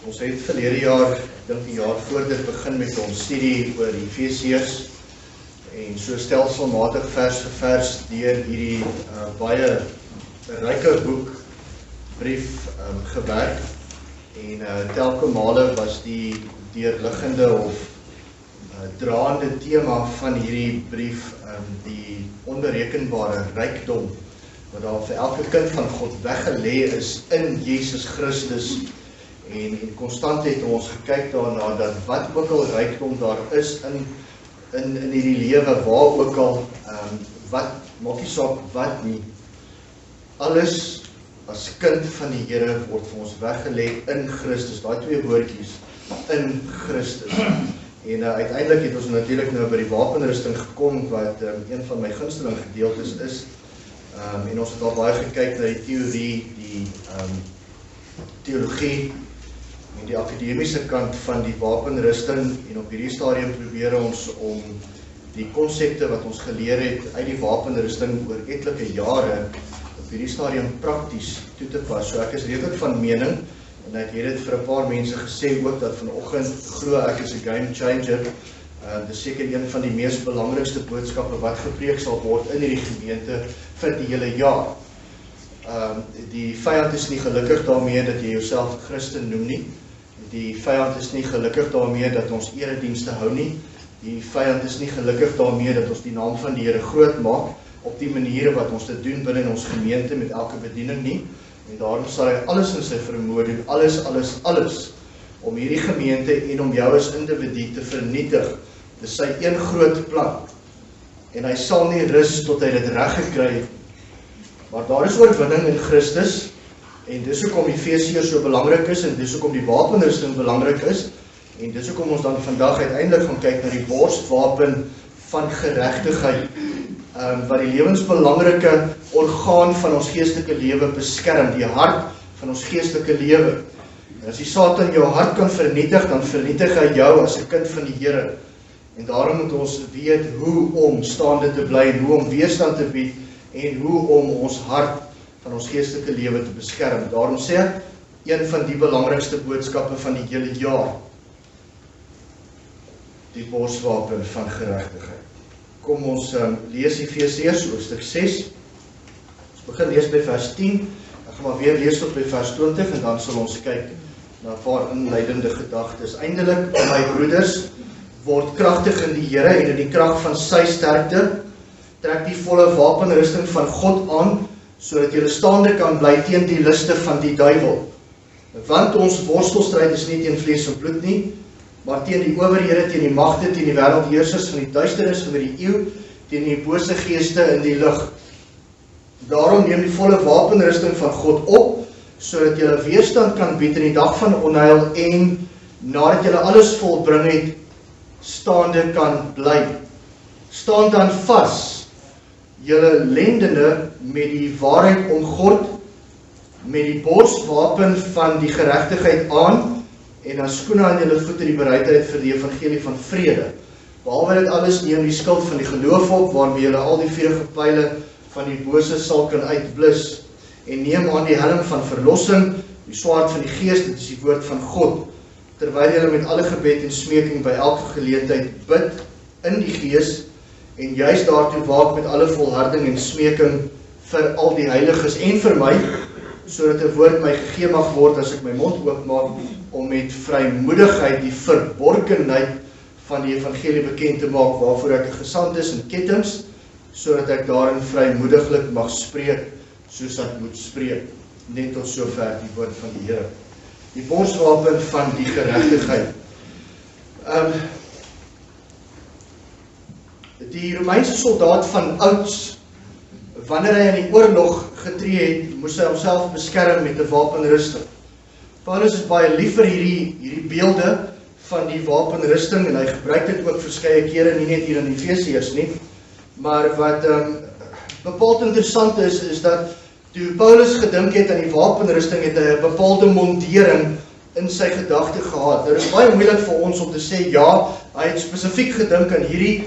Ons het verlede jaar, ek dink die jaar voor dit begin met ons studie oor Efesiërs en so stelselmatig vers vir vers deur hierdie baie ryke boek, brief gewerk en telke male was die deurliggende of draande tema van hierdie brief die onberekenbare rykdom wat daar vir elke kind van God weggelê is in Jesus Christus. En konstant het ons gekyk daarna dat wat ook al rykdom daar is in hierdie lewe, waar ook al, wat, maak nie saak wat nie, alles as kind van die Here word vir ons weggelê in Christus, daai twee woordjies, in Christus. En uiteindelik het ons natuurlik nou by die wapenrusting gekom, wat een van my gunsteling gedeeltes is, en ons het al baie gekyk na die teorie, die teologie, en die akademiese kant van die wapenrusting, en op hierdie stadium probeer ons om die konsepte wat ons geleer het uit die wapenrusting oor etlike jare, op hierdie stadium prakties toe te pas. So ek is redelik van mening, en ek het dit vir 'n paar mense gesê ook, dat vanoggend glo ek is 'n game changer, dit is seker een van die mees belangrikste boodskappe wat gepreek sal word in hierdie gemeente vir die hele jaar. Die vyand is nie gelukkig daarmee dat jy jouself Christen noem nie. Die vyand is nie gelukkig daarmee dat ons eredienste hou nie. Die vyand is nie gelukkig daarmee dat ons die naam van die Here groot maak op die maniere wat ons dit doen binne ons gemeente met elke bediening nie. En daarom sal hy alles in sy vermoë doen, alles om hierdie gemeente en om jou as individu te vernietig. Dis sy een groot plan. En hy sal nie rus tot hy dit reg gekry het. Maar daar is oorwinning in Christus, en dis hoekom Efesiërs so belangrik is, en dis hoekom die wapenrusting belangrik is, en dis hoekom ons dan vandag uiteindelik gaan kyk na die borswapen van geregtigheid, wat die lewensbelangrike orgaan van ons geestelike lewe beskerm, die hart van ons geestelike lewe. En as die Satan jou hart kan vernietig, dan vernietig hy jou as 'n kind van die Here. En daarom moet ons weet hoe om staande te bly, en hoe om weerstand te bied, en hoe om ons hart van ons geestelike lewe te beskerm. Daarom sê ek, een van die belangrikste boodskappe van die hele jaar, die borswapen van geregtigheid. Kom ons lees Efesiërs hoofstuk 6. Ons begin lees by vers 10. Ek gaan maar weer lees tot by vers 20 en dan sal ons kyk na 'n paar inleidende gedagtes. Eindelik, my broeders, word kragtig in die Here en in die krag van sy sterkte. Trek die volle wapenrusting van God aan, sodat julle staande kan bly teen die liste van die duiwel. Want ons worstelstryd is nie teen vlees en bloed nie, maar teen die owerhede, teen die magte, teen die wêreldheersers van die duisternis van die eeu, teen die bose geeste in die lig. Daarom neem die volle wapenrusting van God op, sodat julle weerstand kan bied in die dag van onheil en nadat julle alles volbring het, staande kan bly. Staan dan vas, julle lendene met die waarheid omgord, met die borswapen van die geregtigheid aan, en dan skoene aan julle voete die bereidheid vir die evangelie van vrede. Behalwe dit alles neem die skild van die geloof op, waarmee julle al die vuurige pyle van die bose sal kan uitblus, en neem aan die helm van verlossing, die swaard van die gees, dit is die woord van God, terwyl julle met alle gebed en smeking by elke geleentheid bid in die gees, en juist daartoe waak met alle volharding en smeking vir al die heiliges en vir my, sodat 'n woord my gegee mag word as ek my mond oopmaak, om met vrymoedigheid die verborgenheid van die evangelie bekend te maak, waarvoor ek 'n gesant is in kettinge, sodat ek daarin vrymoediglik mag spreek, soos ek moet spreek. Net tot sover die woord van die Here. Die borswapen van die geregtigheid. Die Romeinse soldaat van ouds, wanneer hy in die oorlog getree het, moes hy homself beskerm met 'n wapenrusting. Paulus is baie lief vir hierdie beelde van die wapenrusting, en hy gebruik dit ook verskeie kere, nie net hier in Efesiërs nie, maar wat bepaald interessant is dat toe Paulus gedink het aan die wapenrusting, het hy 'n bepaalde mondering in sy gedagte gehad. Nou, dit is baie moeilik vir ons om te sê, ja, hy het spesifiek gedink aan hierdie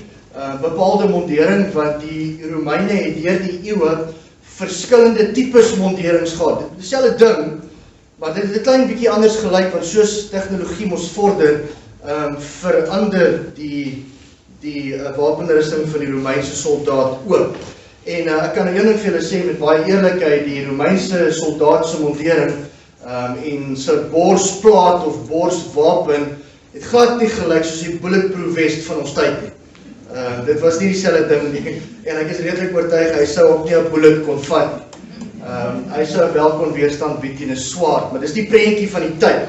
bepaalde mondering, want die Romeine het deur die eeue verskillende tipes monderings gehad. Dieselfde ding, Maar dit het 'n klein bietjie anders gelyk, want soos tegnologie mos vorder, verander die wapenrusting van die Romeinse soldaat ook. En ek kan een ding vir julle sê met baie eerlikheid, die Romeinse soldaat se mondering en sy borsplaat of borswapen het glad nie gelyk soos die bulletproof vest van ons tyd nie. Dit was nie dieselfde ding nie, en ek is redelik oortuig, hy sou ook nie 'n bullet kon vat nie. Hy sou wel kon weerstand bied teen 'n swaard, maar dis die prentjie van die tyd.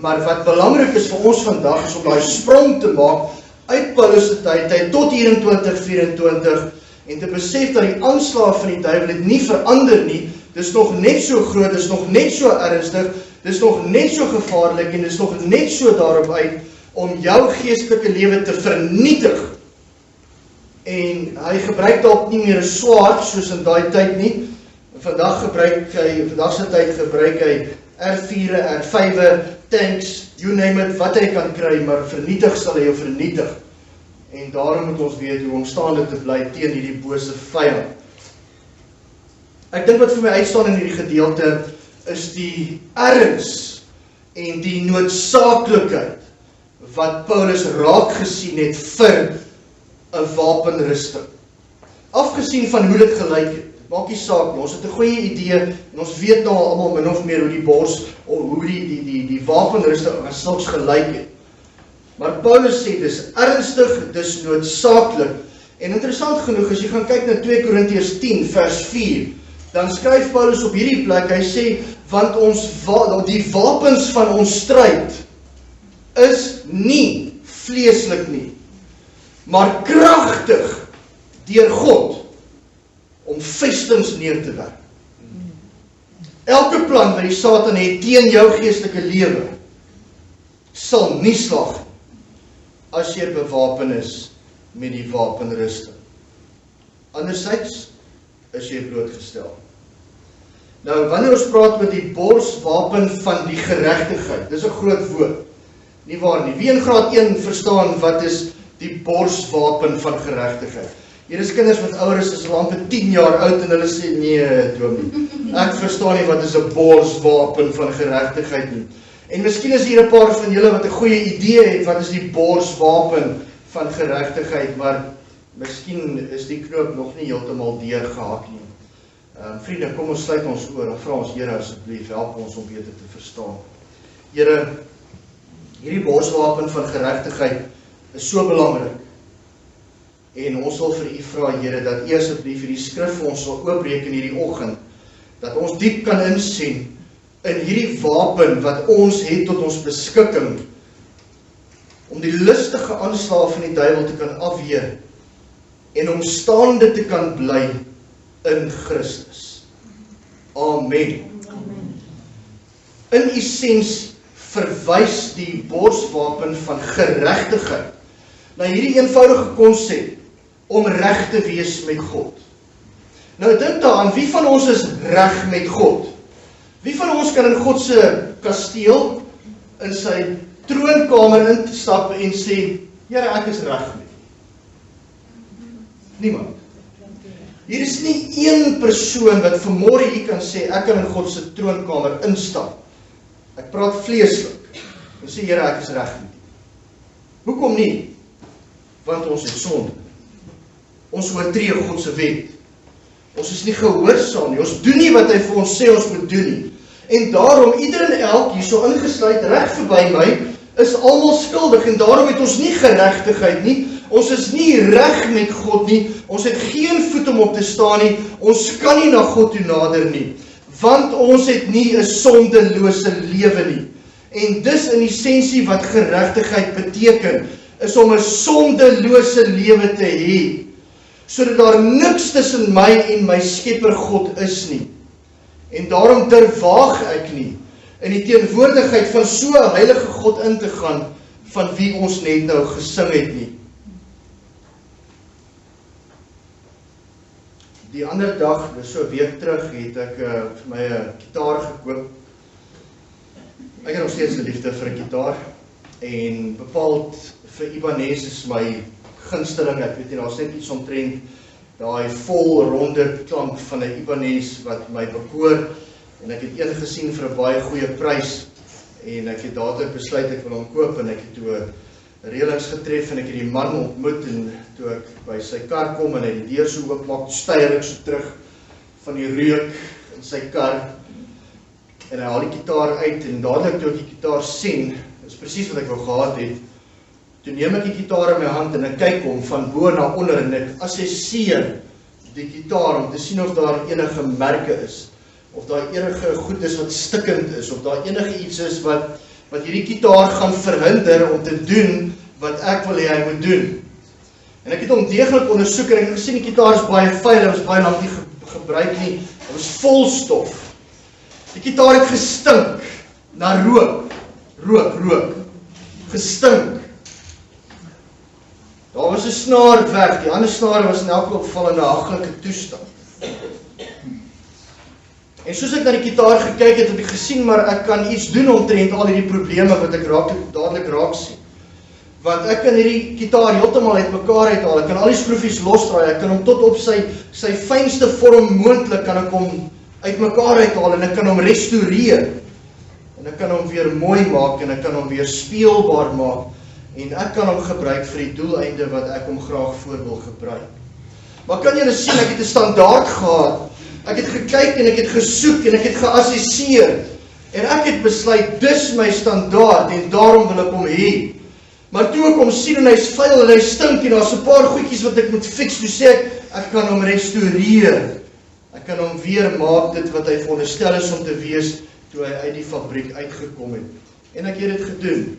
Maar wat belangrik is vir ons vandag, is om daai sprong te maak uit Paulus se tyd tot hier in 2024, en te besef dat die aanslag van die duiwel het nie verander nie, dis nog net so groot, dis nog net so ernstig, dis nog net so gevaarlik, en dis nog net so daarop uit, om jou geestelike lewe te vernietig. En hy gebruik dalk nie meer 'n swaard, soos in daai tyd nie. Vandag se tyd gebruik hy R4, R5, tanks, you name it, wat hy kan kry, maar vernietig sal hy jou vernietig. En daarom moet ons weet hoe om staande te bly teen hierdie bose vyand. Ek dink wat vir my uitstaan in hierdie gedeelte is die erns en die noodsaaklikheid wat Paulus raak gesien het vir 'n wapenrusting. Afgesien van hoe dit gelyk het, maak nie saak nie, ons het 'n goeie idee en ons weet nou almal min of meer hoe die hoe die wapenrusting as sulks gelyk het. Maar Paulus sê dis ernstig, dis noodsaaklik. En interessant genoeg, as jy gaan kyk na 2 Korintiërs 10 vers 4, dan skryf Paulus op hierdie plek, hy sê, want die wapens van ons stryd is nie vleeslik nie, maar kragtig deur God om vestings neer te werk. Elke plan wat die Satan het teen jou geestelike lewe sal nie slag as jy bewapen is met die wapenrusting. Anderzijds is jy blootgestel. Nou, wanneer ons praat met die borswapen van die geregtigheid, dis 'n groot woord, nie waar nie. Wie in graad 1 verstaan wat is die borswapen van geregtigheid? Hier is kinders wat ouer is al amper 10 jaar oud en hulle sê, nee, dominee, ek verstaan nie wat is 'n borswapen van geregtigheid nie. En miskien is hier 'n paar van julle wat 'n goeie idee het, wat is die borswapen van geregtigheid, maar miskien is die knoop nog nie heeltemal deurgehak nie. Vriende, kom ons sluit ons oor en vra ons Here asseblief, help ons om beter te verstaan. Here, hierdie borswapen van geregtigheid is so belangrik. En ons wil vir U vra, Here, dat U asseblief hierdie skrif vir ons sal oopbreek in hierdie oggend, dat ons diep kan insien in hierdie wapen wat ons het tot ons beskikking, om die lustige aanslae van die duiwel te kan afweer, en om staande te kan bly in Christus. Amen. In essensie verwys die borswapen van geregtigheid na hierdie eenvoudige konsep om reg te wees met God. Nou dink daaraan, wie van ons is reg met God? Wie van ons kan in God se kasteel, in sy troonkamer instap en sê, Here, ek is reg met U? Niemand. Hier is nie een persoon wat vanmôre hier kan sê, ek kan in God se troonkamer instap. Ek praat vleeslik en sê, Here, ek is reg met U. Hoekom nie? Want ons het sonde. Ons oortree God se wet. Ons is nie gehoorsaam nie. Ons doen nie wat hy vir ons sê ons moet doen nie. En daarom, ieder en elk hier so ingesluit reg verby my, is almal skuldig en daarom het ons nie geregtigheid nie. Ons is nie reg met God nie. Ons het geen voet om op te staan nie. Ons kan nie na God toe nader nie. Want ons het nie 'n sondelose lewe nie. En dis in essensie wat geregtigheid beteken, is om 'n sondelose lewe te hê, sodat daar niks tussen my en my Skepper God is nie. En daarom durwaag ek nie in die teenwoordigheid van so 'n heilige God in te gaan, van wie ons net nou gesing het nie. Die ander dag, dis so 'n week terug, het ek vir my 'n gitaar gekoop. Ek het nog steeds 'n liefde vir 'n gitaar, en bepaald vir Ibanez is my gunsteling. Ek weet nie, daar's net iets omtrent daai vol ronde klank van 'n Ibanez wat my bekoor. en ek het een gesien vir 'n baie goeie prys, en ek het dadelik besluit ek wil hom koop, en ek het toe reëlings getref, en ek het die man ontmoet, en toe ek by sy kar kom, en hy die deur so oopmaak, styer ek so terug van die reuk in sy kar, en hy haal die gitaar uit, en dadelik toe ek die gitaar sien, dis presies wat ek wou gehad het, toe neem ek die gitaar in my hand, en ek kyk hom van bo na onder, en ek assesseer die gitaar, om te sien of daar enige merke is, of daar enige goed is wat stikkend is, of daar enige iets is wat hierdie gitaar gaan verhinder om te doen wat ek wil hê hy moet doen. En ek het hom deeglik ondersoek, en ek het gesien die gitaar is baie vuil, hy was baie lank nie gebruik nie, hy was vol stof. Die gitaar het gestink, na rook, gestink. Daar was 'n snaar weg, die ander snare was in elk geval in 'n haglike toestand. En soos ek na die gitaar gekyk het ek gesien, maar ek kan iets doen omtrent al hierdie probleme wat ek dadelik raak sien. Want ek kan hierdie gitaar heeltemal uitmekaar uithaal, ek kan al die skroefies losdraai, ek kan hom tot op sy fynste vorm moontlik kan ek hom uitmekaar uithaal, en ek kan hom restaureer, en ek kan hom weer mooi maak, en ek kan hom weer speelbaar maak, en ek kan hom gebruik vir die doeleinde wat ek hom graag voor wil gebruik. Maar kan julle sien, ek het 'n standaard gehad, ek het gekyk en ek het gesoek en ek het geassesseer, en ek het besluit, dis my standaard, en daarom wil ek hom hê. Maar toe ek hom sien, en hy's vuil en hy stink, en daar's 'n paar goedjies wat ek moet fix, toe sê ek kan hom restaureer, ek kan hom weer maak, dit wat hy veronderstel is om te wees, toe hy uit die fabriek uitgekom het, en ek het dit gedoen.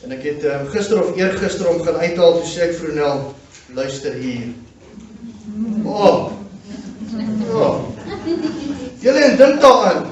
En ek het gister of eergister hom gaan uithaal, toe sê ek vir Ronel, luister hier. Julle dink daaraan,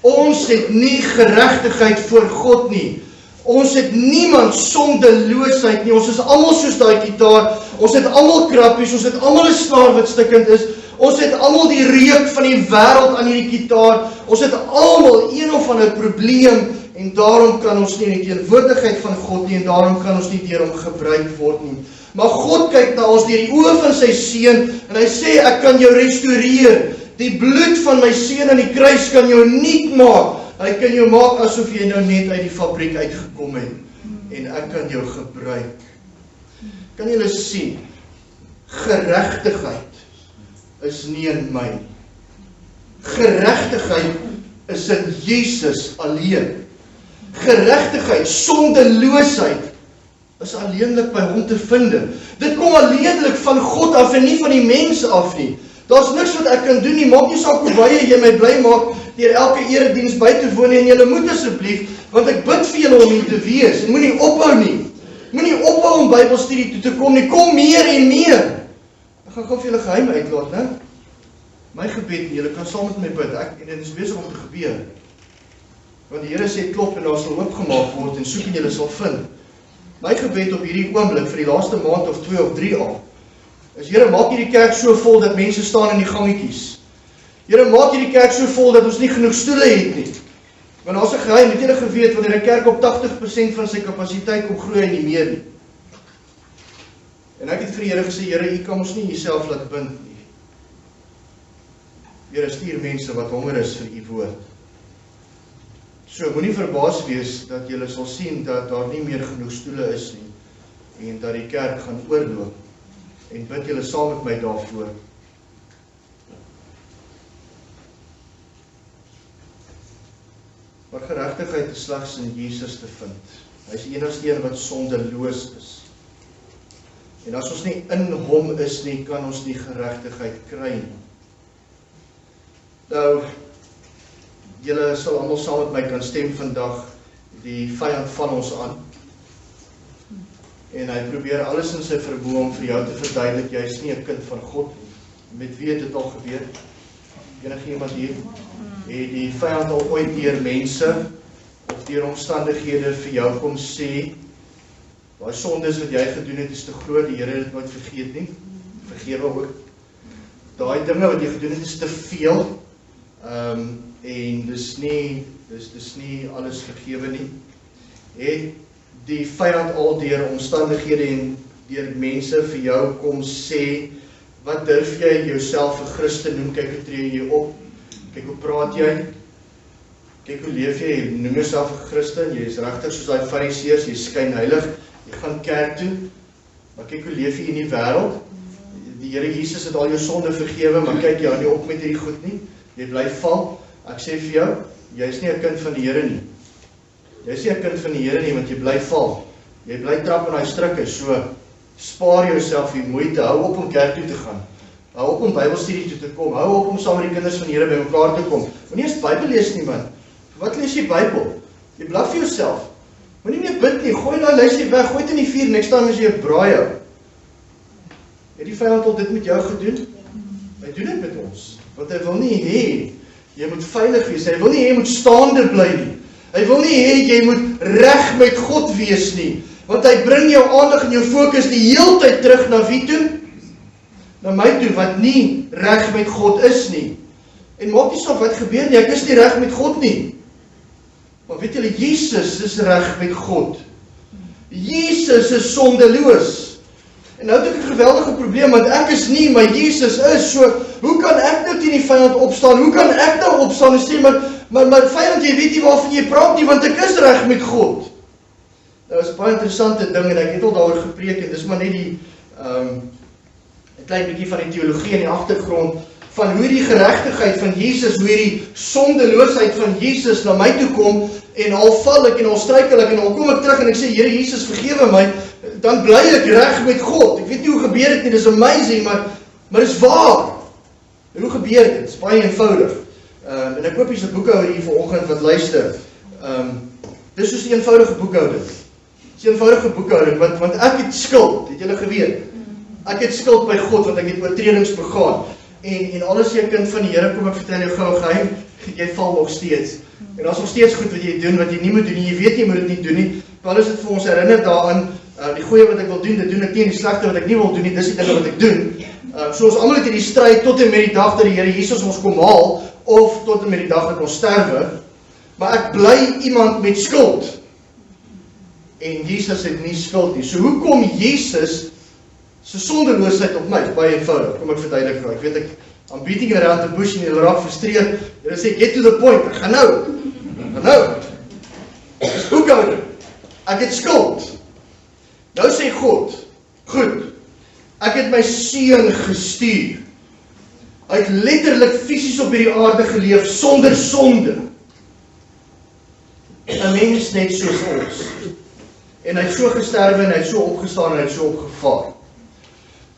ons het nie geregtigheid voor God nie, ons het niemand sondeloosheid nie, ons is almal soos daai gitaar, ons het almal krappies, ons het almal 'n snaar wat stikkend is, ons het almal die reuk van die wêreld aan hierdie gitaar, ons het almal een of ander probleem, en daarom kan ons nie in die teenwoordigheid van God nie, en daarom kan ons nie deur hom gebruik word nie. Maar God kyk na ons deur die oë van sy seun, en hy sê, ek kan jou restaureer, die bloed van my seun aan die kruis kan jou nuut maak, hy kan jou maak asof jy nou net uit die fabriek uitgekom het, en ek kan jou gebruik. Kan julle sien, geregtigheid is nie in my. Geregtigheid is in Jesus alleen. Geregtigheid, sondeloosheid, is alleenlik by hom te vind. Dit kom alleenlik van God af en nie van die mens af nie. Daar's niks wat ek kan doen nie, maak nie saak hoe baie jy my bly maak, deur elke erediens by te woon, en julle moet asseblief, want ek bid vir julle om hier te wees, en moenie ophou nie. Moenie ophou om Bybelstudie toe te kom nie, kom meer en meer. Ek gaan gou vir julle geheim uitlaat, né? My gebed, julle kan saam met my bid, en dit is besig om te gebeur. Want die Here sê klop en daar sal oopgemaak word, en soek en julle sal vind. My gebed op hierdie oomblik vir die laaste maand of 2 of 3 al, is Here, maak hierdie kerk so vol dat mense staan in die gangetjies. Here, maak hierdie kerk so vol dat ons nie genoeg stoele het nie. Want daar's 'n geheim, het julle geweet, wanneer 'n kerk op 80% van sy kapasiteit kom, groei hy nie meer nie. En ek het vir die Here gesê, Here, U kan ons nie Uself laat bind nie. Here, stuur mense wat honger is vir U woord. So, moenie verbaas wees dat julle sal sien dat daar nie meer genoeg stoele is nie, en dat die kerk gaan oorloop, en bid julle saam met my daarvoor. Maar geregtigheid is slegs in Jesus te vind. Hy is die enigste een wat sondeloos is. En as ons nie in hom is nie, kan ons nie geregtigheid kry nie. Nou, julle sal almal saam met my kan stem vandag, die vyand val ons aan. En hy probeer alles in sy vermoë om vir jou te verduidelik, jy is nie 'n kind van God nie. Met wie het dit al gebeur? Enige iemand hier? Het die vyand al ooit deur mense of deur omstandighede vir jou kom sê, daai sondes wat jy gedoen het is te groot, die Here het dit nooit vergeet nie, vergewe ook. Daai dinge wat jy gedoen het is te veel, en dis nie alles vergewe nie. Het die vyand al deur omstandighede en deur mense vir jou kom sê, wat durf jy jouself 'n Christen noem, kyk hoe tree jy op, Kyk hoe praat jy, kyk hoe leef jy, jy noem jouself 'n Christen, jy is regtig soos daai fariseërs, jy skyn heilig, jy gaan kerk toe, maar kyk hoe leef jy in die wêreld. Die Here Jesus het al jou sonde vergewe, maar kyk jy hou nie op met hierdie goed nie, jy bly val. Ek sê vir jou, jy is nie 'n kind van die Here nie. Jy is nie 'n kind van die Here nie, want jy bly val. Jy bly trap in daai struike, so spaar jouself die moeite, hou op om kerk toe te gaan. Hou op om Bybelstudie toe te kom, hou op om saam met die kinders van die Here bymekaar te kom. Moenie eens Bybel lees nie, man. Wat lees jy Bybel? Jy blaf vir jouself. Moenie meer bid nie, gooi daai lysie weg, gooi dit in die vuur, next time as jy 'n braai hou. Het die vyand al dit met jou gedoen? Hy doen dit met ons, want hy wil nie hê jy moet veilig wees, hy wil nie hê jy moet staande bly nie. Hy wil nie hê jy moet reg met God wees nie, want hy bring jou aandag en jou fokus die heeltyd terug na wie toe? Na my toe, wat nie reg met God is nie. En maak nie saak wat gebeur nie, ek is nie reg met God nie. Maar weet julle, Jesus is reg met God. Jesus is sondeloos. En nou het ek 'n geweldige probleem, want ek is nie, maar Jesus is, so hoe kan ek nou teen die vyand opstaan? Hoe kan ek nou opstaan en sê, maar vyand, jy weet nie waarvan jy praat nie, want ek is reg met God. Nou is 'n baie interessante ding, en ek het al daaroor gepreek, en dis maar net die, 'n klein bietjie van die teologie in die agtergrond, van hoe die geregtigheid van Jesus, hoe die sondeloosheid van Jesus na my toe kom, en al val ek en al struikel ek, en al kom ek terug en ek sê, Here Jesus vergewe my, dan bly ek reg met God. Ek weet nie hoe gebeur dit nie, dis amazing, maar dis waar. En hoe gebeur dit? Dit is baie eenvoudig. En ek hoop jy's 'n boekhouer hier vanoggend wat luister. Dis soos 'n eenvoudige boekhouding. Dis 'n eenvoudige boekhouding, want ek het skuld, het julle geweet. Ek het skuld by God, want ek het oortredings begaan. En alles jy kind van die Here, kom ek vertel jou gou 'n geheim, jy val nog steeds. En daar's nog steeds goed wat jy doen, wat jy nie moet doen nie, jy weet jy moet dit nie doen nie. Paulus het vir ons herinner daaraan, die goeie wat ek wil doen, dit doen ek nie, en die slegte wat ek nie wil doen nie, dis die dinge wat ek doen. So ons almal het hierdie stryd tot en met die dag dat die Here Jesus ons kom haal, of tot en met die dag dat ons sterwe, maar ek bly iemand met skuld. En Jesus het nie skuld nie. So hoe kom Jesus se sondeloosheid op my? Baie eenvoudig, kom ek verduidelik vir. Ek weet I'm beating around the bush en jy raak frustreerd. Jy sê, get to the point, ek gaan nou. Dis boekhouding. Ek het skuld. Nou sê God, goed, ek het my seun gestuur. Hy het letterlik fisies op hierdie aarde geleef, sonder sonde. 'n mens net soos ons. En hy het so gesterwe, en hy het so opgestaan, en hy het so opgevaar.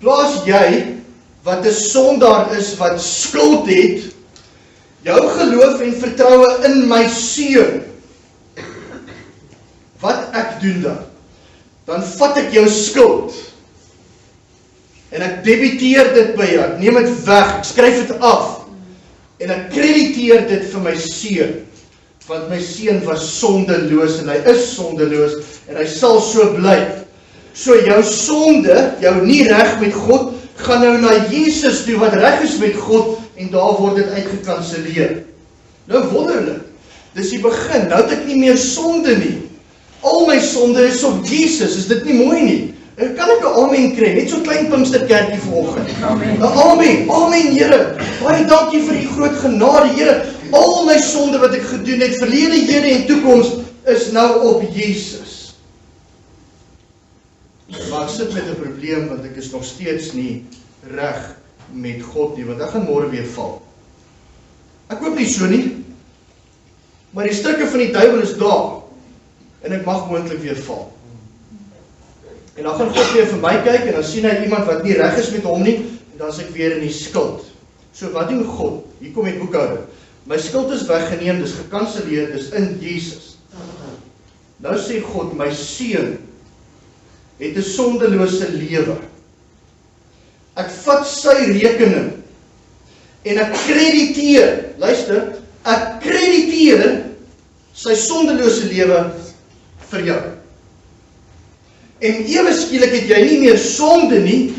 Plaas jy, wat 'n sondaar is, wat skuld het, jou geloof en vertroue in my seun. Wat ek doen dan? Dan vat ek jou skuld, en ek debiteer dit by jou, ek neem dit weg, ek skryf dit af, en ek krediteer dit vir my seun, want my seun was sondeloos, en hy is sondeloos, en hy sal so bly. So jou sonde, jou nie reg met God, gaan nou na Jesus toe, wat reg is met God, en daar word dit uitgekanseleer. Nou wonderlik, dis die begin, nou het ek nie meer sonde nie. Al my sonde is op Jesus, is dit nie mooi nie? Kan ek 'n amen kry? Net so 'n klein Pinksterkerkie vanoggend. Amen, Here. Baie dankie vir die groot genade, Here. Al my sonde wat ek gedoen het, verlede, hede en toekoms, is nou op Jesus. Maar ek sit met 'n probleem, want ek is nog steeds nie reg met God nie, want ek gaan môre weer val. Ek hoop nie so nie, maar die stukke van die duiwel is daar, en ek mag moontlik weer val. En dan gaan God weer vir my kyk, en dan sien hy iemand wat nie reg is met hom nie, en dan is ek weer in die skuld. So wat doen God? Hier kom die boekhouder. My skuld is weggeneem, dis gekanseleer, dis in Jesus. Nou sê God, my seun het 'n sondelose lewe. Ek vat sy rekening, en ek krediteer, luister, ek krediteer sy sondelose lewe vir jou. En ewe skielik het jy nie meer sonde nie,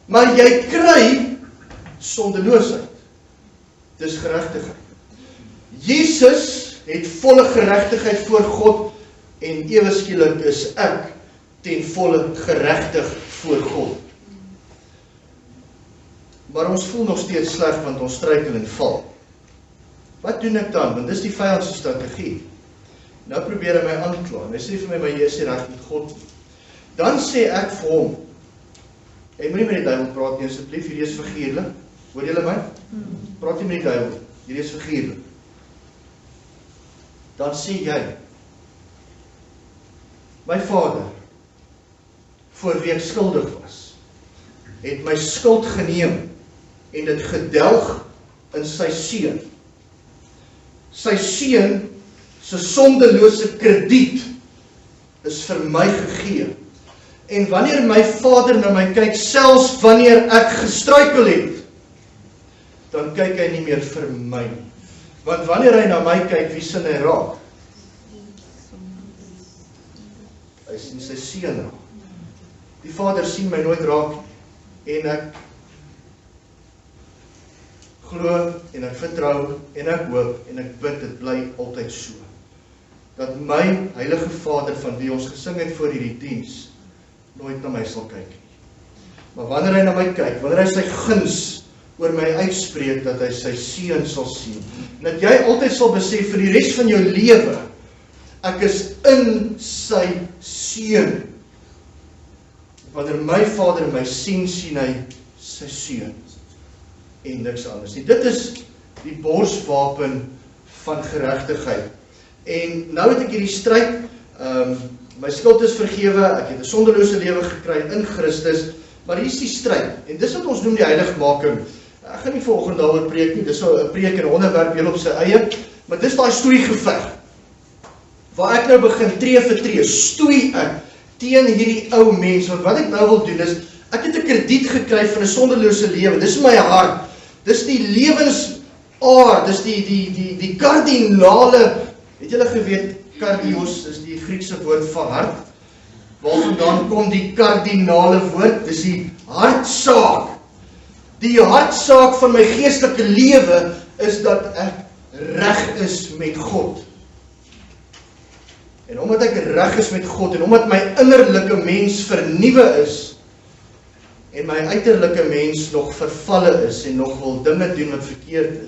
maar jy kry sondeloosheid. Dis geregtigheid. Jesus het volle geregtigheid voor God, en ewe skielik is ek ten volle geregtig voor God. Maar ons voel nog steeds sleg, want ons struikel en val. Wat doen ek dan? Want dis die vyand se strategie. Nou probeer hy my aankla. En hy sê vir my, maar jy is nie reg met God nie. Dan sê ek vir hom, jy moet nie met die duiwel praat nie, asseblief, hierdie is figuurlik. Hoor julle my? Praat nie met die duiwel, hierdie is figuurlik. Dan sê jy, my vader, voor wie ek skuldig was, het my skuld geneem en dit gedelg in sy seun. Sy seun se sondelose krediet is vir my gegee. En wanneer my vader na my kyk, selfs wanneer ek gestruikel het, dan kyk hy nie meer vir my. Want wanneer hy na my kyk, wie sien hy raak? Hy sien sy seun raak. Die vader sien my nooit raak en ek glo en ek vertrou en ek hoop en ek bid, dit bly altyd so. Dat my heilige Vader van wie ons gesing het voor hierdie diens nooit na my sal kyk nie. Maar wanneer hy na my kyk, wanneer hy sy guns oor my uitspreek, dat hy sy seun sal sien. En dat jy altyd sal besef vir die res van jou lewe, ek is in sy seun. Wanneer my Vader my sien, sien hy sy seun en niks anders nie. Dit is die borswapen van geregtigheid. En nou het ek hierdie stryd, my skuld is vergewe, ek het 'n sondelose lewe gekry in Christus, maar hier is die stryd, en dis wat ons noem die heiligmaking. Ek gaan nie volgende daaroor preek nie, dis so 'n preek en 'n onderwerp heel op sy eie, maar dis daai stoeigeveg, waar ek nou begin tree vir tree, stoei ek teen hierdie ou mens, want wat ek nou wil doen is, ek het 'n krediet gekry van 'n sondelose lewe, dis my hart, dis die lewensaard, dis die kardinale, het julle geweet, kardios is die Griekse woord vir hart, waarvandaan kom die kardinale woord, dis die hartsaak. Die hartsaak van my geestelike lewe is dat ek reg is met God. En omdat ek reg is met God, en omdat my innerlike mens vernuwe is, en my uiterlike mens nog vervalle is, en nog wil dinge doen wat verkeerd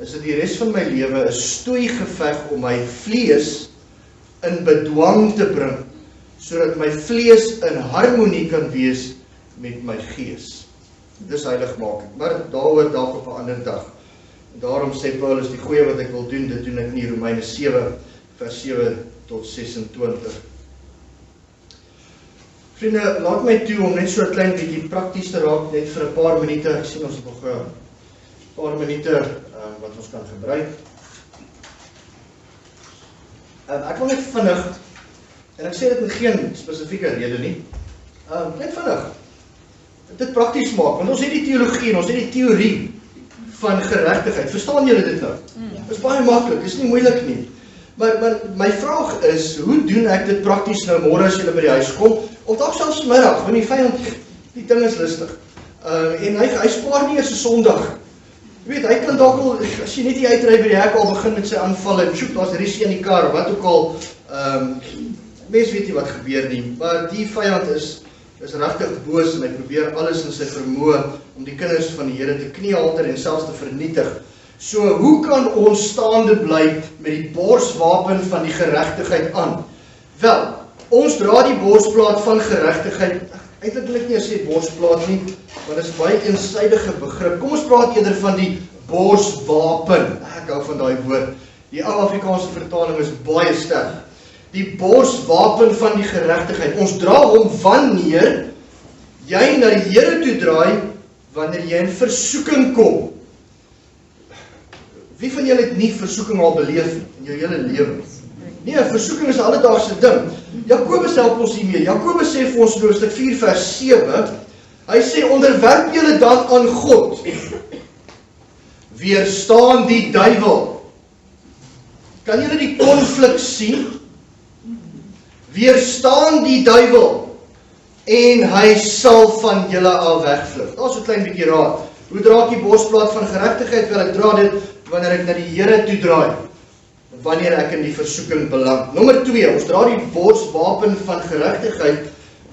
is dit die res van my lewe 'n stoeigeveg om my vlees in bedwang te bring, sodat my vlees in harmonie kan wees met my gees. Dis heiligmaking, maar daaroor dalk op 'n ander dag. En daarom sê Paulus, die goeie wat ek wil doen, dit doen ek nie, Romeine 7, vers 7 tot 26. Vriende, laat my toe om net so 'n klein bietjie prakties te raak, net vir 'n paar minute, ek sien ons het nog 'n paar minute wat ons kan gebruik. Ek wil net vinnig, en ek sê dit met geen spesifieke rede nie, net vinnig, dit prakties maak, want ons het die teologie en ons het die teorie van geregtigheid, verstaan julle dit nou? Dit is baie maklik, dit is nie moeilik nie, maar my vraag is, hoe doen ek dit prakties nou môre as julle by die huis kom, of dalk selfs middag, want die vyand, die ding is lustig, en hy spaar nie eers 'n Sondag. Jy weet, hy kan dalk al, as jy net die uitry by die hek al begin met sy aanvalle, en sjoep, daar's risie in die kar, wat ook al, mens weet nie wat gebeur nie, maar die vyand is regtig boos, en hy probeer alles in sy vermoë, om die kinders van die Here te kniehalter, en selfs te vernietig. So, hoe kan ons staande bly, met die borswapen van die geregtigheid aan? Wel, ons dra die borsplaat van geregtigheid, eintlik wil ek nie sê borsplaat nie, want dit is baie eensydige begrip. Kom ons praat eerder van die borswapen. Ek hou van daai woord. Die ou Afrikaanse vertaling is baie sterk. Die borswapen van die geregtigheid. Ons dra hom wanneer jy na die Here toe draai, wanneer jy in versoeking kom. Wie van julle het nie versoeking al beleef in jou hele lewe? Nee, versoeking is 'n alledaagse ding. Jakobus help ons hiermee. Jakobus sê vir ons in Hoofstuk 4 vers 7, hy sê, onderwerp julle dan aan God, weerstaan die duiwel. Kan julle die konflik sien? Weerstaan die duiwel, en hy sal van julle af wegvlug. Daar is 'n klein bietjie raad. Hoe dra ek die borsplaat van geregtigheid? Wel, ek dra dit wanneer ek na die Here toe draai, wanneer ek in die versoeking beland. Nommer 2, ons dra die borswapen van geregtigheid,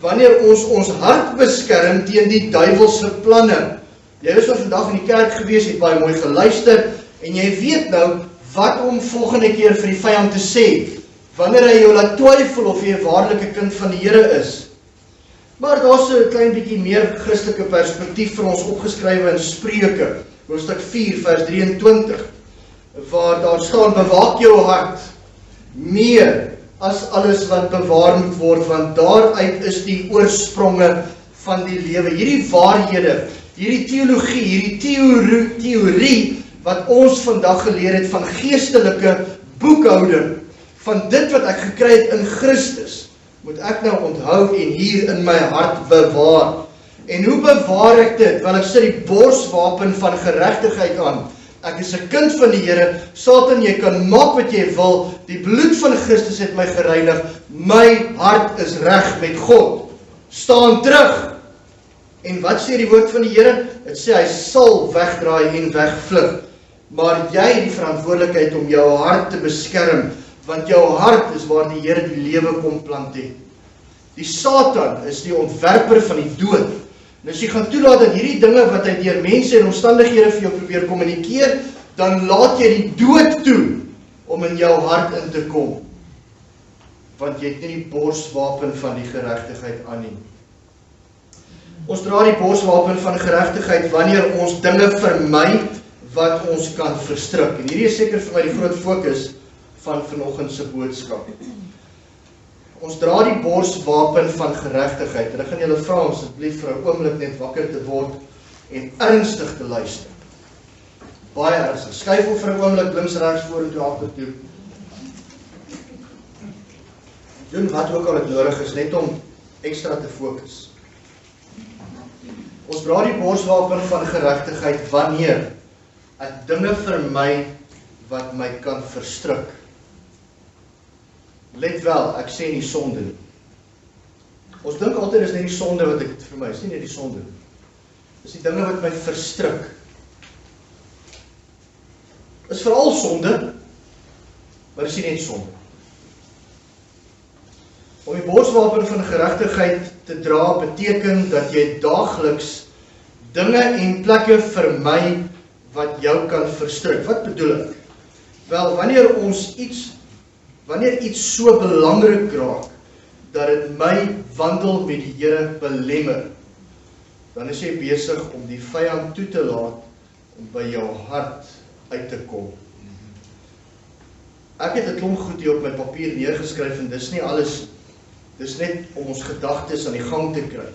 wanneer ons hart beskerm teen die duiwelse planne. Jy is nou vandag in die kerk gewees, het baie mooi geluister, En jy weet nou, wat om volgende keer vir die vyand te sê, wanneer hy jou laat twyfel of jy 'n waarlike kind van die Here is. Maar daar's 'n klein bietjie meer Christelike perspektief vir ons opgeskrywe in Spreuke, hoofstuk 4 vers 23, waar daar staan, bewaak jou hart meer as alles wat bewaar moet word, want daaruit is die oorspronge van die lewe. Hierdie waarhede, hierdie teologie, hierdie teorie wat ons vandag geleer het van geestelike boekhouding, van dit wat ek gekry het in Christus, moet ek nou onthou en hier in my hart bewaar. En hoe bewaar ek dit? Wel, ek sit die borswapen van geregtigheid aan. Ek is 'n kind van die Here. Satan, jy kan maak wat jy wil. Die bloed van Christus het my gereinig. My hart is reg met God. Staan terug. En wat sê die woord van die Here? Dit sê hy sal wegdraai en wegvlug. Maar jy het die verantwoordelikheid om jou hart te beskerm, want jou hart is waar die Here die lewe kom planteer. Die Satan is die ontwerper van die dood. En as jy gaan toelaat dat hierdie dinge wat hy deur mense en omstandighede vir jou probeer kommunikeer, dan laat jy die dood toe om in jou hart in te kom. Want jy het nie die borswapen van die geregtigheid aan nie. Ons dra die borswapen van geregtigheid wanneer ons dinge vermy wat ons kan verstrik. En hierdie is seker vir my die groot fokus van vanoggend se boodskap. Ons dra die borswapen van geregtigheid. En ek gaan julle vra om asseblief vir 'n oomblik net wakker te word en ernstig te luister. Baie ernstig. Skuifel vir 'n oomblik links, regs, vorentoe, agtertoe. Doen wat ook al dit nodig is, net om ekstra te fokus. Ons dra die borswapen van geregtigheid wanneer ek dinge vermy wat my kan verstrik. Let wel, ek sê nie sonde nie. Ons dink altyd is net die sonde wat ek vermy, is nie net die sonde nie. Dis die dinge wat my verstrik. Is veral sonde, maar is nie net sonde. Om die borswapen van geregtigheid te dra beteken dat jy daagliks dinge en plekke vermy wat jou kan verstrik. Wat bedoel ek? Wel, wanneer iets so belangrik raak, dat dit my wandel met die Here belemmer, dan is jy besig om die vyand toe te laat om by jou hart uit te kom. Ek het 'n klomp goed hier op my papier neergeskryf en dis nie alles, dis net om ons gedagtes aan die gang te kry.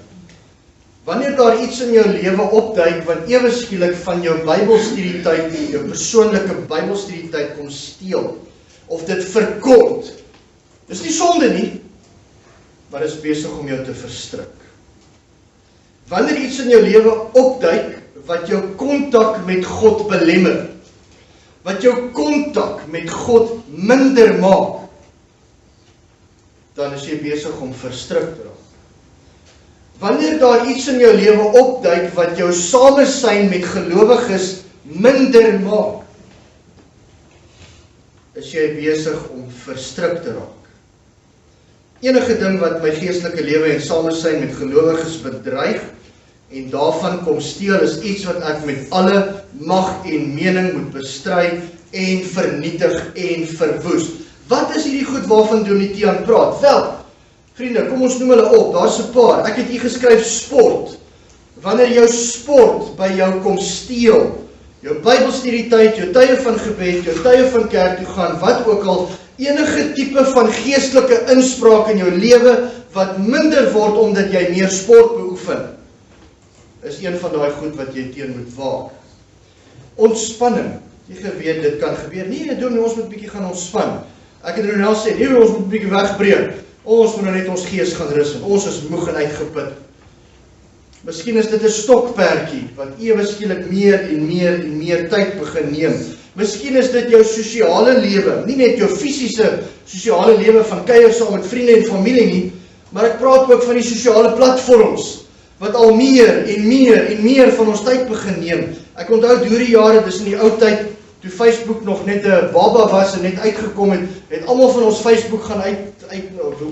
Wanneer daar iets in jou lewe opduik wat ewe skielik van jou Bybelstudietyd, jou persoonlike Bybelstudietyd kom steel, of dit verkort, dis nie sonde nie, maar is besig om jou te verstrik. Wanneer iets in jou lewe opduik wat jou kontak met God belemmer, wat jou kontak met God minder maak, dan is jy besig om verstrik te raak. Wanneer daar iets in jou lewe opduik wat jou samesyn met gelowiges minder maak, is jy besig om verstrik te raak. Enige ding wat my geestelike lewe en samesyn met gelowiges bedreig en daarvan kom steel, is iets wat ek met alle mag en mening moet bestry en vernietig en verwoes. Wat is hierdie goed waarvan Donitian praat? Wel, vriende, kom ons noem hulle op, daar's 'n paar. Ek het hier geskryf sport. Wanneer jou sport by jou kom steel, jou Bybelstudietyd, jou tye van gebed, jou tye van kerk toe gaan, wat ook al, enige tipe van geestelike inspraak in jou lewe wat minder word omdat jy meer sport beoefen, is een van daai goed wat jy teen moet waak. Ontspanning. Jy geweet dit kan gebeur. Nee, doen ons moet 'n bietjie gaan ontspan. Ek het nou sê, nee, ons moet 'n bietjie wegbreek. Ons moet nou net ons gees gaan rus en ons is moeg en uitgeput. Miskien is dit 'n stokperdjie wat ewe skielik meer en meer tyd begin neem. Miskien is dit jou sosiale lewe, nie net jou fisiese sosiale lewe van kuier saam met vriende en familie nie, maar ek praat ook van die sosiale platforms wat al meer en meer van ons tyd begin neem. Ek onthou deur die jare, dis in die ou tyd, toe Facebook nog net 'n baba was en net uitgekom het almal van ons Facebook gaan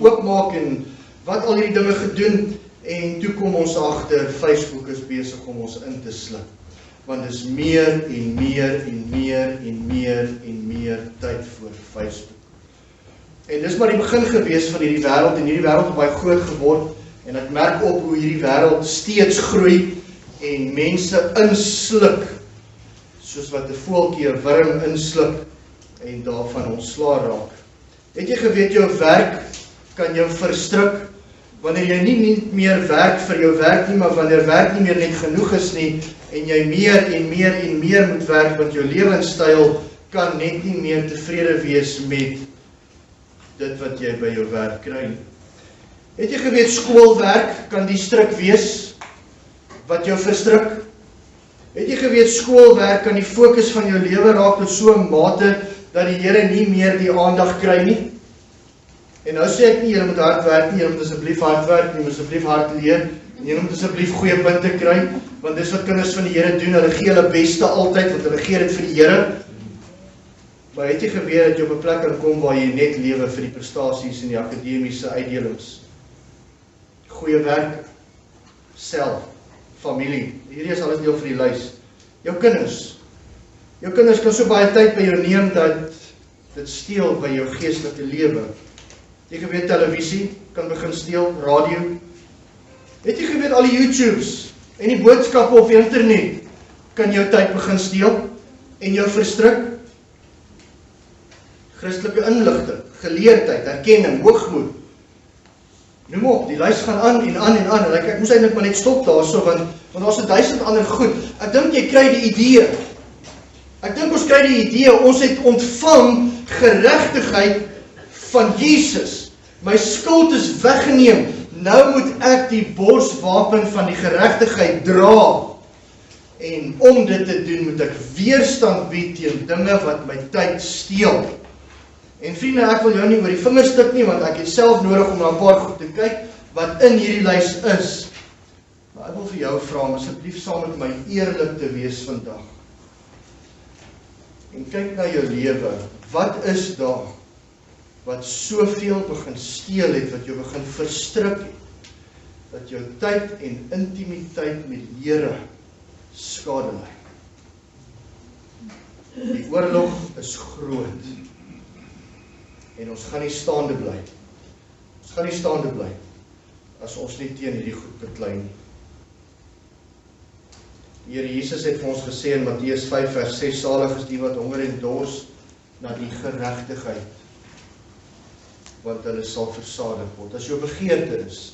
oopmaak en wat al hierdie dinge gedoen, en toe kom ons agter, Facebook is besig om ons in te slip. want dis meer en meer en meer en meer en meer tyd voor Facebook. En dis maar die begin gewees van hierdie wêreld, en hierdie wêreld het baie groot geword, en ek merk op hoe hierdie wêreld steeds groei, en mense insluk, soos wat 'n voeltjie 'n wurm insluk, en daarvan ontslae raak. Het jy geweet, jou werk kan jou verstrik, wanneer jy nie meer werk vir jou werk nie, maar wanneer werk nie meer net genoeg is nie, en jy meer en meer en meer moet werk, want jou lewenstyl kan net nie meer tevrede wees met dit wat jy by jou werk kry nie. Het jy geweet, skoolwerk kan die stryk wees wat jou verstrik? Het jy geweet, skoolwerk kan die fokus van jou lewe raak tot so 'n mate dat die Here nie meer die aandag kry nie? En nou sê ek nie, julle moet hard werk nie, julle moet asseblief hard werk, julle moet asseblief hard leer, en julle moet asseblief goeie punte kry, want dis wat kinders van die Here doen, hulle gee hulle beste altyd, want hulle gee dit vir die Here. Maar het jy geweet dat jy op 'n plek kan kom waar jy net lewe vir die prestasies en die akademiese uitdelings? Goeie werk, self, familie, hierdie is alles deel van die lys. Jou kinders kan so baie tyd by jou neem dat dit steel by jou geestelike lewe. Jy geweet, televisie kan begin steel, radio. Het jy geweet, al die YouTubes en die boodskappe op internet kan jou tyd begin steel en jou verstrik? Christelike inligting, geleerdheid, erkenning, hoogmoed. Noem op, die lys gaan aan en aan en aan, en ek moes eintlik maar net stop daarso, want daar's 1000 ander goed. Ek dink jy kry die idee. Ek dink ons kry die idee, ons het ontvang geregtigheid van Jesus. My skuld is weggeneem. Nou moet ek die borswapen van die geregtigheid dra. En om dit te doen, moet ek weerstand bied teen dinge wat my tyd steel. En vriende, ek wil jou nie oor die vingers stik nie, want ek het self nodig om na 'n paar goed te kyk wat in hierdie lys is. Maar ek wil vir jou vra om asseblief saam met my eerlik te wees vandag. En kyk na jou lewe. Wat is daar wat soveel begin steel het, wat jou begin verstrik het, dat jou tyd en intimiteit met die Here skade ly? Die oorlog is groot. En ons gaan nie staande bly. Ons gaan nie staande bly as ons nie teen hierdie goed beklei nie. Die Here Jesus het vir ons gesê in Matteus 5 vers 6, salig is die wat honger en dors na die geregtigheid, want hulle sal versadig word. As jou begeerte is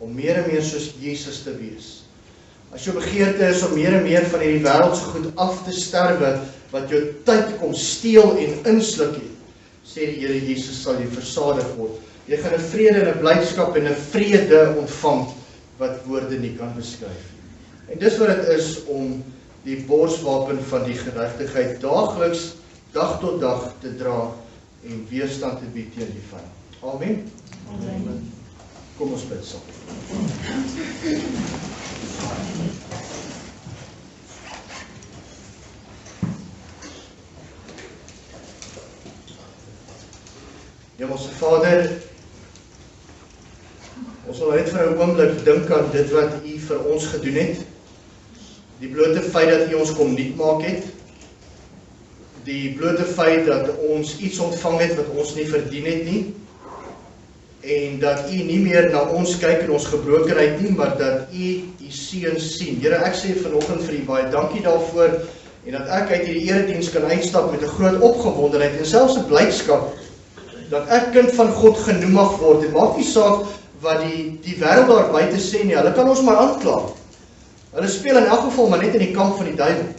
om meer en meer soos Jesus te wees, as jou begeerte is om meer en meer van hierdie wêreldse goed af te sterwe, wat jou tyd kom steel en insluk het, sê die Here Jesus, sal jy versadig word. Jy gaan 'n vrede en 'n blydskap en 'n vrede ontvang wat woorde nie kan beskryf. En dis wat dit is om die borswapen van die geregtigheid daagliks, dag tot dag te dra en weerstand te bied teen die vyand. Amen. Amen. Kom ons bid saam. Hemelse Vader, ons wil net vir 'n oomblik dink aan dit wat U vir ons gedoen het. Die blote feit dat U ons kom nuut maak het. Die blote feit dat ons iets ontvang het wat ons nie verdien het nie. En dat U nie meer na ons kyk in ons gebrokenheid nie, maar dat U seun sien. Here, ek sê vanoggend vir U baie dankie daarvoor, en dat ek uit hierdie erediens kan uitstap met 'n groot opgewondenheid en selfs 'n blydskap dat ek kind van God genoem mag word. Dit maak nie saak wat die wêreld daar buite sê nie, hulle kan ons maar aankla. Hulle speel in elk geval maar net in die kamp van die duiwel.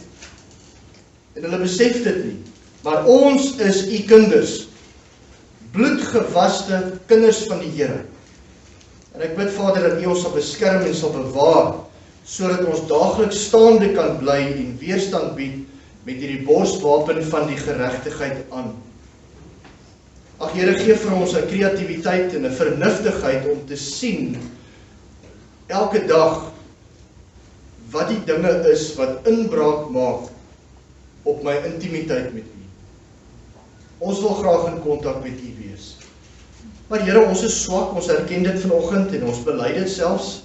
En hulle besef dit nie. Maar ons is U kinders, bloedgewaste kinders van die Here. En ek bid Vader dat U ons sal beskerm en sal bewaar, sodat ons daagliks staande kan bly en weerstand bied met hierdie borswapen van die geregtigheid aan. Ag Here, gee vir ons 'n kreatiwiteit en 'n vernuftigheid om te sien elke dag wat die dinge is wat inbraak maak op my intimiteit met U. Ons wil graag in kontak met U wees. Maar Here, ons is swak, ons erken dit vanoggend en ons bely dit selfs.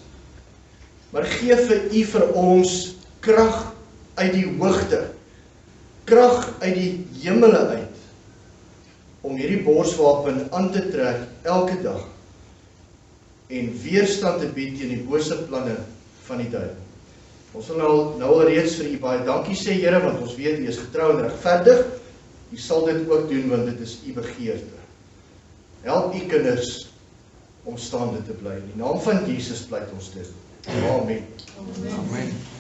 Maar gee vir U vir ons krag, uit die hoogte, krag uit die hemele uit, om hierdie borswapen aan te trek elke dag, en weerstand te bied teen die bose planne van die duiwel. Ons wil nou al reeds vir u baie dankie sê, Here, want ons weet u is getrou en regverdig. U sal dit ook doen, want dit is u begeerte. Help u kinders om staande te bly. In die naam van Jesus pleit ons dit. Amen. Amen.